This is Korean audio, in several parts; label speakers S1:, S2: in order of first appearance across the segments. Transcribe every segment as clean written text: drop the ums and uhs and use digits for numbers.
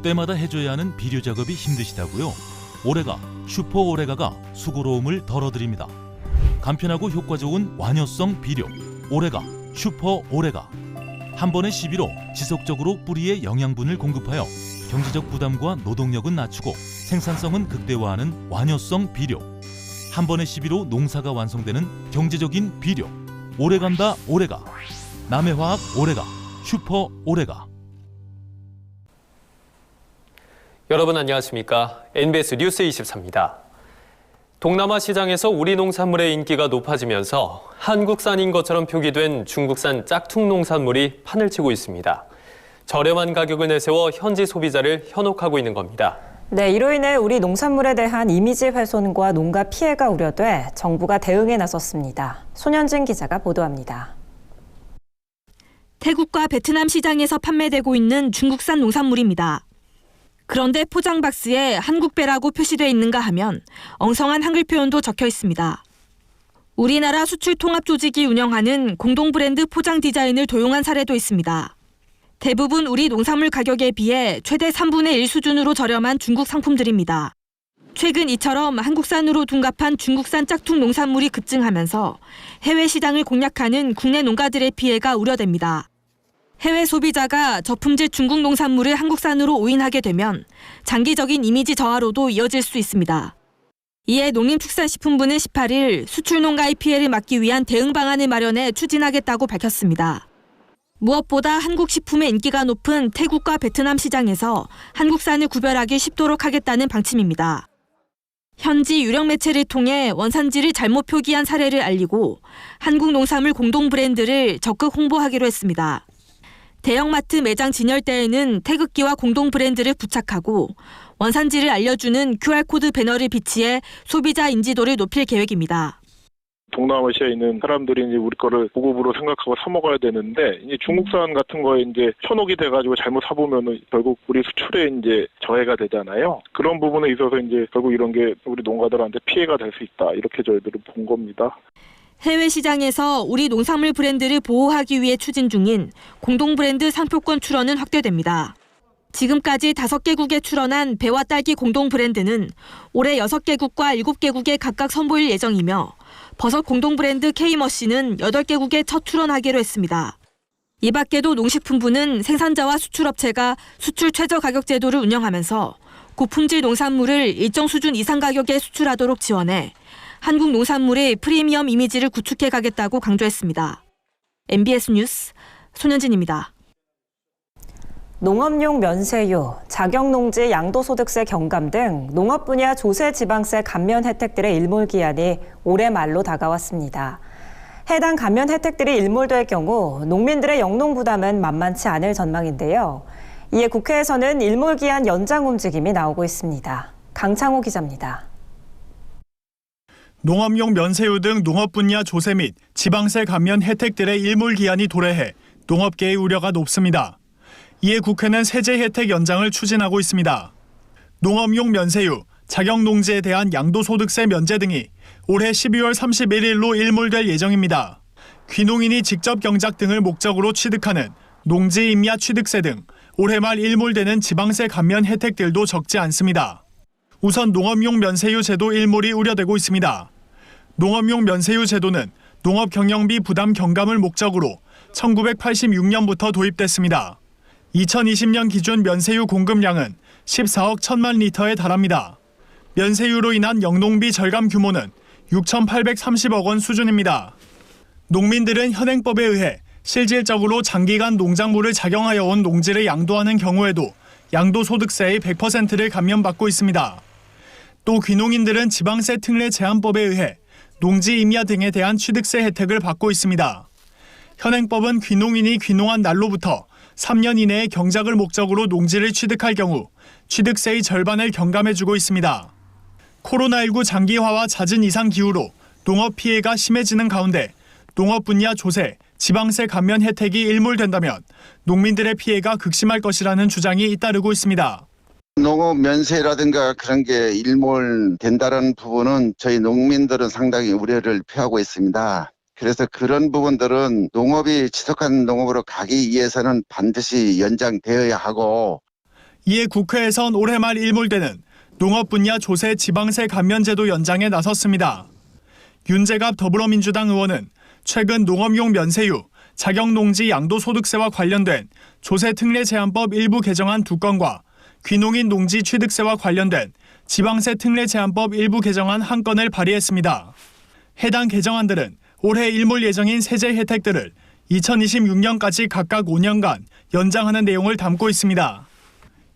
S1: 때마다 해줘야 하는 비료 작업이 힘드시다고요? 오레가, 슈퍼 오레가가 수고로움을 덜어드립니다. 간편하고 효과 좋은 완효성 비료 오레가, 슈퍼 오레가. 한 번의 시비로 지속적으로 뿌리에 영양분을 공급하여 경제적 부담과 노동력은 낮추고 생산성은 극대화하는 완효성 비료. 한 번의 시비로 농사가 완성되는 경제적인 비료 오래간다 오레가. 남해화학 오레가, 슈퍼 오레가.
S2: 여러분 안녕하십니까? NBS 뉴스 24입니다. 동남아 시장에서 우리 농산물의 인기가 높아지면서 한국산인 것처럼 표기된 중국산 짝퉁 농산물이 판을 치고 있습니다. 저렴한 가격을 내세워 현지 소비자를 현혹하고 있는 겁니다.
S3: 네, 이로 인해 우리 농산물에 대한 이미지 훼손과 농가 피해가 우려돼 정부가 대응에 나섰습니다. 손현진 기자가 보도합니다.
S4: 태국과 베트남 시장에서 판매되고 있는 중국산 농산물입니다. 그런데 포장 박스에 한국배라고 표시돼 있는가 하면 엉성한 한글 표현도 적혀 있습니다. 우리나라 수출통합조직이 운영하는 공동 브랜드 포장 디자인을 도용한 사례도 있습니다. 대부분 우리 농산물 가격에 비해 최대 3분의 1 수준으로 저렴한 중국 상품들입니다. 최근 이처럼 한국산으로 둔갑한 중국산 짝퉁 농산물이 급증하면서 해외 시장을 공략하는 국내 농가들의 피해가 우려됩니다. 해외 소비자가 저품질 중국 농산물을 한국산으로 오인하게 되면 장기적인 이미지 저하로도 이어질 수 있습니다. 이에 농림축산식품부는 18일 수출 농가의 피해를 막기 위한 대응 방안을 마련해 추진하겠다고 밝혔습니다. 무엇보다 한국 식품의 인기가 높은 태국과 베트남 시장에서 한국산을 구별하기 쉽도록 하겠다는 방침입니다. 현지 유력 매체를 통해 원산지를 잘못 표기한 사례를 알리고 한국 농산물 공동 브랜드를 적극 홍보하기로 했습니다. 대형마트 매장 진열대에는 태극기와 공동 브랜드를 부착하고 원산지를 알려주는 QR코드 배너를 비치해 소비자 인지도를 높일 계획입니다.
S5: 동남아시아에 있는 사람들이 이제 우리 거를 고급으로 생각하고 사 먹어야 되는데 이제 중국산 같은 거에 이제 현혹이 돼가지고 잘못 사보면은 결국 우리 수출에 이제 저해가 되잖아요. 그런 부분에 있어서 이제 결국 이런 게 우리 농가들한테 피해가 될 수 있다 이렇게 저희들은 본 겁니다.
S4: 해외 시장에서 우리 농산물 브랜드를 보호하기 위해 추진 중인 공동 브랜드 상표권 출원은 확대됩니다. 지금까지 5개국에 출원한 배와 딸기 공동 브랜드는 올해 6개국과 7개국에 각각 선보일 예정이며 버섯 공동 브랜드 K머신은 8개국에 첫 출원하기로 했습니다. 이 밖에도 농식품부는 생산자와 수출업체가 수출 최저 가격 제도를 운영하면서 고품질 농산물을 일정 수준 이상 가격에 수출하도록 지원해 한국 농산물의 프리미엄 이미지를 구축해 가겠다고 강조했습니다. MBS 뉴스 손현진입니다.
S3: 농업용 면세유, 자격농지 양도소득세 경감 등 농업 분야 조세 지방세 감면 혜택들의 일몰기한이 올해 말로 다가왔습니다. 해당 감면 혜택들이 일몰될 경우 농민들의 영농 부담은 만만치 않을 전망인데요. 이에 국회에서는 일몰기한 연장 움직임이 나오고 있습니다. 강창호 기자입니다.
S6: 농업용 면세유 등 농업 분야 조세 및 지방세 감면 혜택들의 일몰기한이 도래해 농업계의 우려가 높습니다. 이에 국회는 세제 혜택 연장을 추진하고 있습니다. 농업용 면세유, 자격농지에 대한 양도소득세 면제 등이 올해 12월 31일로 일몰될 예정입니다. 귀농인이 직접 경작 등을 목적으로 취득하는 농지 임야 취득세 등 올해 말 일몰되는 지방세 감면 혜택들도 적지 않습니다. 우선 농업용 면세유 제도 일몰이 우려되고 있습니다. 농업용 면세유 제도는 농업 경영비 부담 경감을 목적으로 1986년부터 도입됐습니다. 2020년 기준 면세유 공급량은 14억 1천만 리터에 달합니다. 면세유로 인한 영농비 절감 규모는 6,830억 원 수준입니다. 농민들은 현행법에 의해 실질적으로 장기간 농작물을 작용하여 온 농지를 양도하는 경우에도 양도소득세의 100%를 감면받고 있습니다. 또 귀농인들은 지방세 특례 제한법에 의해 농지 임야 등에 대한 취득세 혜택을 받고 있습니다. 현행법은 귀농인이 귀농한 날로부터 3년 이내에 경작을 목적으로 농지를 취득할 경우 취득세의 절반을 경감해주고 있습니다. 코로나19 장기화와 잦은 이상 기후로 농업 피해가 심해지는 가운데 농업 분야 조세, 지방세 감면 혜택이 일몰된다면 농민들의 피해가 극심할 것이라는 주장이 잇따르고 있습니다.
S7: 농업 면세라든가 그런 게 일몰된다는 부분은 저희 농민들은 상당히 우려를 표하고 있습니다. 그래서 그런 부분들은 농업이 지속한 농업으로 가기 위해서는 반드시 연장되어야 하고
S6: 이에 국회에선 올해 말 일몰되는 농업 분야 조세 지방세 감면제도 연장에 나섰습니다. 윤재갑 더불어민주당 의원은 최근 농업용 면세유, 자격농지 양도소득세와 관련된 조세특례제한법 일부 개정안 2건과 귀농인 농지 취득세와 관련된 지방세 특례제한법 일부 개정안 1건을 발의했습니다. 해당 개정안들은 올해 일몰 예정인 세제 혜택들을 2026년까지 각각 5년간 연장하는 내용을 담고 있습니다.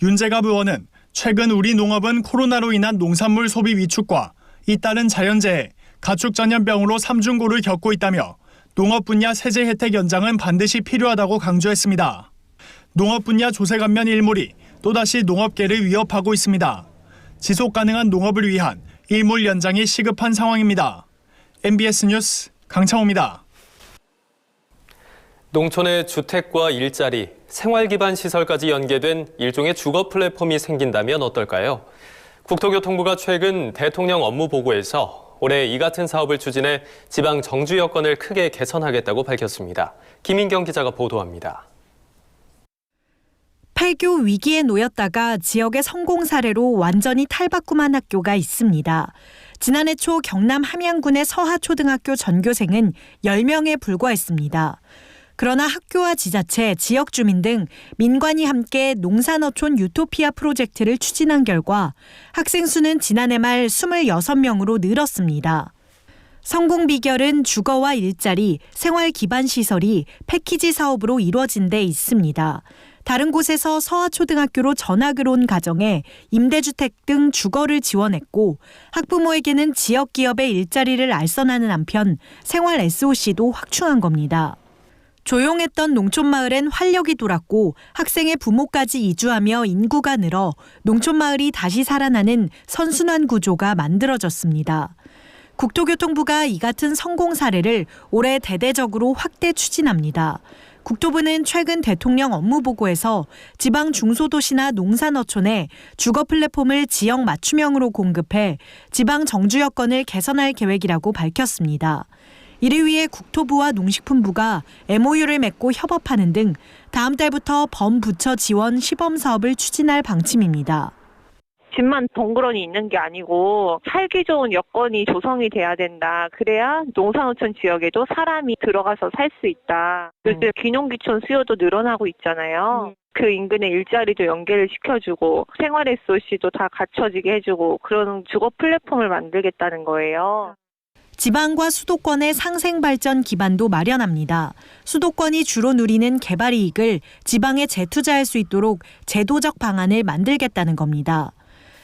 S6: 윤재갑 의원은 최근 우리 농업은 코로나로 인한 농산물 소비 위축과 잇따른 자연재해, 가축 전염병으로 삼중고를 겪고 있다며 농업 분야 세제 혜택 연장은 반드시 필요하다고 강조했습니다. 농업 분야 조세 감면 일몰이 또다시 농업계를 위협하고 있습니다. 지속 가능한 농업을 위한 일몰 연장이 시급한 상황입니다. MBS 뉴스 강창호입니다.
S2: 농촌의 주택과 일자리, 생활 기반 시설까지 연계된 일종의 주거 플랫폼이 생긴다면 어떨까요? 국토교통부가 최근 대통령 업무 보고에서 올해 이 같은 사업을 추진해 지방 정주 여건을 크게 개선하겠다고 밝혔습니다. 김인경 기자가 보도합니다.
S8: 폐교 위기에 놓였다가 지역의 성공 사례로 완전히 탈바꿈한 학교가 있습니다. 지난해 초 경남 함양군의 서하초등학교 전교생은 10명에 불과했습니다. 그러나 학교와 지자체, 지역 주민 등 민관이 함께 농산어촌 유토피아 프로젝트를 추진한 결과 학생 수는 지난해 말 26명으로 늘었습니다. 성공 비결은 주거와 일자리, 생활 기반 시설이 패키지 사업으로 이루어진 데 있습니다. 다른 곳에서 서하초등학교로 전학을 온 가정에 임대주택 등 주거를 지원했고 학부모에게는 지역 기업의 일자리를 알선하는 한편 생활 SOC도 확충한 겁니다. 조용했던 농촌마을엔 활력이 돌았고 학생의 부모까지 이주하며 인구가 늘어 농촌마을이 다시 살아나는 선순환 구조가 만들어졌습니다. 국토교통부가 이 같은 성공 사례를 올해 대대적으로 확대 추진합니다. 국토부는 최근 대통령 업무 보고에서 지방 중소도시나 농산어촌에 주거 플랫폼을 지역 맞춤형으로 공급해 지방 정주 여건을 개선할 계획이라고 밝혔습니다. 이를 위해 국토부와 농식품부가 MOU를 맺고 협업하는 등 다음 달부터 범부처 지원 시범 사업을 추진할 방침입니다.
S9: 집만 덩그러니 있는 게 아니고 살기 좋은 여건이 조성이 돼야 된다. 그래야 농산어촌 지역에도 사람이 들어가서 살 수 있다. 요즘 귀농귀촌 수요도 늘어나고 있잖아요. 그 인근의 일자리도 연계를 시켜주고 생활 SOC도 다 갖춰지게 해주고 그런 주거 플랫폼을 만들겠다는 거예요.
S8: 지방과 수도권의 상생 발전 기반도 마련합니다. 수도권이 주로 누리는 개발 이익을 지방에 재투자할 수 있도록 제도적 방안을 만들겠다는 겁니다.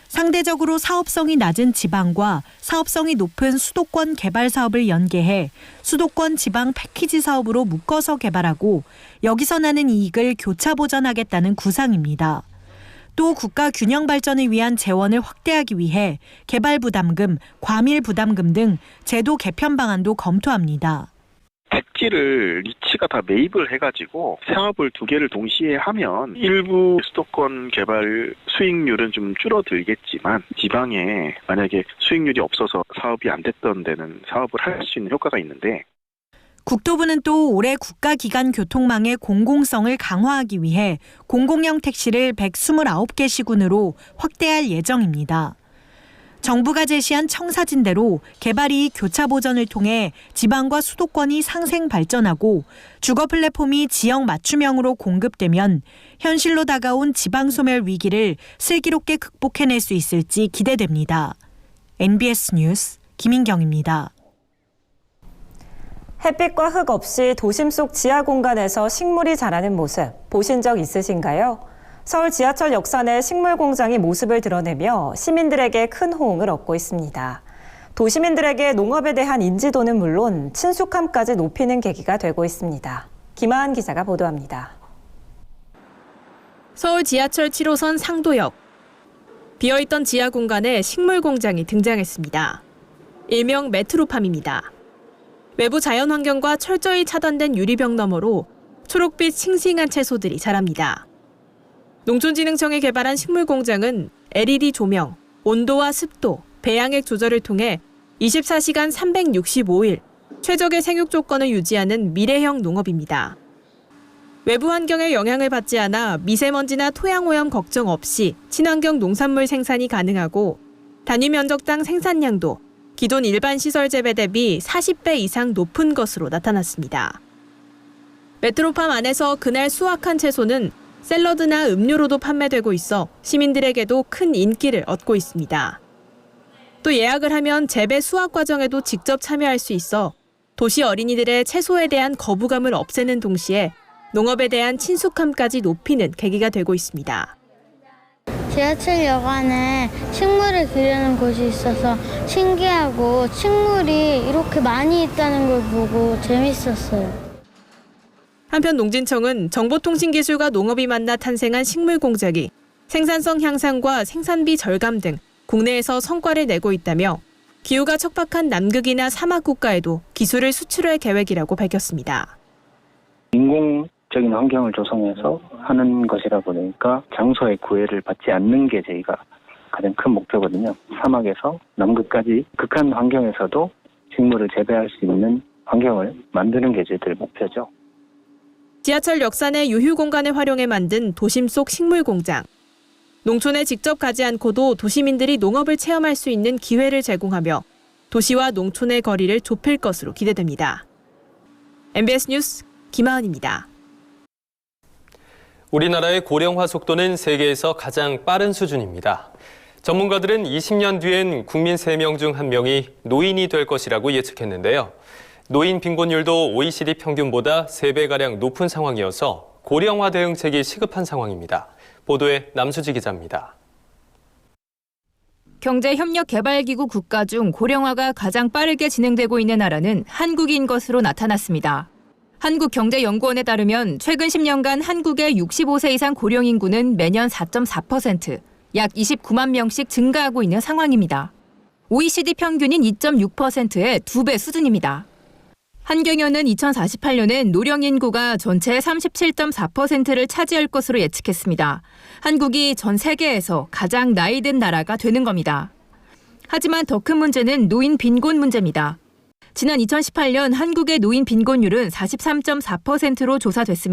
S8: 상대적으로 사업성이 낮은 지방과 사업성이 높은 수도권 개발 사업을 연계해 수도권 지방 패키지 사업으로 묶어서 개발하고 여기서 나는 이익을 교차 보전하겠다는 구상입니다. 또 국가 균형 발전을 위한 재원을 확대하기 위해 개발 부담금, 과밀 부담금 등 제도 개편 방안도 검토합니다.
S10: 택지를 리츠가 다 매입을 해가지고 사업을 2개를 동시에 하면 일부 수도권 개발 수익률은 좀 줄어들겠지만 지방에 만약에 수익률이 없어서 사업이 안 됐던 데는 사업을 할 수 있는 효과가 있는데
S8: 국토부는 또 올해 국가기관 교통망의 공공성을 강화하기 위해 공공형 택시를 129개 시군으로 확대할 예정입니다. 정부가 제시한 청사진대로 개발이 교차 보전을 통해 지방과 수도권이 상생 발전하고 주거 플랫폼이 지역 맞춤형으로 공급되면 현실로 다가온 지방 소멸 위기를 슬기롭게 극복해낼 수 있을지 기대됩니다. NBS 뉴스 김인경입니다.
S3: 햇빛과 흙 없이 도심 속 지하 공간에서 식물이 자라는 모습 보신 적 있으신가요? 서울 지하철 역산의 식물 공장이 모습을 드러내며 시민들에게 큰 호응을 얻고 있습니다. 도시민들에게 농업에 대한 인지도는 물론 친숙함까지 높이는 계기가 되고 있습니다. 김하은 기자가 보도합니다.
S4: 서울 지하철 7호선 상도역. 비어있던 지하 공간에 식물 공장이 등장했습니다. 일명 메트로팜입니다. 외부 자연환경과 철저히 차단된 유리벽 너머로 초록빛 싱싱한 채소들이 자랍니다. 농촌진흥청이 개발한 식물공장은 LED 조명, 온도와 습도, 배양액 조절을 통해 24시간 365일 최적의 생육 조건을 유지하는 미래형 농업입니다. 외부 환경의 영향을 받지 않아 미세먼지나 토양오염 걱정 없이 친환경 농산물 생산이 가능하고 단위 면적당 생산량도 기존 일반 시설 재배 대비 40배 이상 높은 것으로 나타났습니다. 메트로팜 안에서 그날 수확한 채소는 샐러드나 음료로도 판매되고 있어 시민들에게도 큰 인기를 얻고 있습니다. 또 예약을 하면 재배 수확 과정에도 직접 참여할 수 있어 도시 어린이들의 채소에 대한 거부감을 없애는 동시에 농업에 대한 친숙함까지 높이는 계기가 되고 있습니다.
S11: 지하철역 안에 식물을 기르는 곳이 있어서 신기하고 식물이 이렇게 많이 있다는 걸 보고 재밌었어요.
S4: 한편 농진청은 정보통신기술과 농업이 만나 탄생한 식물 공작이 생산성 향상과 생산비 절감 등 국내에서 성과를 내고 있다며 기후가 척박한 남극이나 사막 국가에도 기술을 수출할 계획이라고 밝혔습니다.
S12: 인공적인 환경을 조성해서 하는 것이라 보니까 장소의 구애를 받지 않는 게 저희가 가장 큰 목표거든요. 사막에서 남극까지 극한 환경에서도 식물을 재배할 수 있는 환경을 만드는 게 저희들 목표죠.
S4: 지하철 역산의 유휴 공간을 활용해 만든 도심 속 식물 공장. 농촌에 직접 가지 않고도 도시민들이 농업을 체험할 수 있는 기회를 제공하며 도시와 농촌의 거리를 좁힐 것으로 기대됩니다. MBS 뉴스 김하은입니다.
S2: 우리나라의 고령화 속도는 세계에서 가장 빠른 수준입니다. 전문가들은 20년 뒤엔 국민 3명 중 1명이 노인이 될 것이라고 예측했는데요. 노인 빈곤율도 OECD 평균보다 3배가량 높은 상황이어서 고령화 대응책이 시급한 상황입니다. 보도에 남수지 기자입니다.
S13: 경제협력개발기구 국가 중 고령화가 가장 빠르게 진행되고 있는 나라는 한국인 것으로 나타났습니다. 한국경제연구원에 따르면 최근 10년간 한국의 65세 이상 고령 인구는 매년 4.4%, 약 29만 명씩 증가하고 있는 상황입니다. OECD 평균인 2.6%의 2배 수준입니다. 한경연은 2048년엔 노령 인구가 전체의 37.4%를 차지할 것으로 예측했습니다. 한국이 전 세계에서 가장 나이 든 나라가 되는 겁니다. 하지만 더 큰 문제는 노인 빈곤 문제입니다. 지난 2018년 한국의 노인 빈곤율은 43.4%로 조사됐습니다.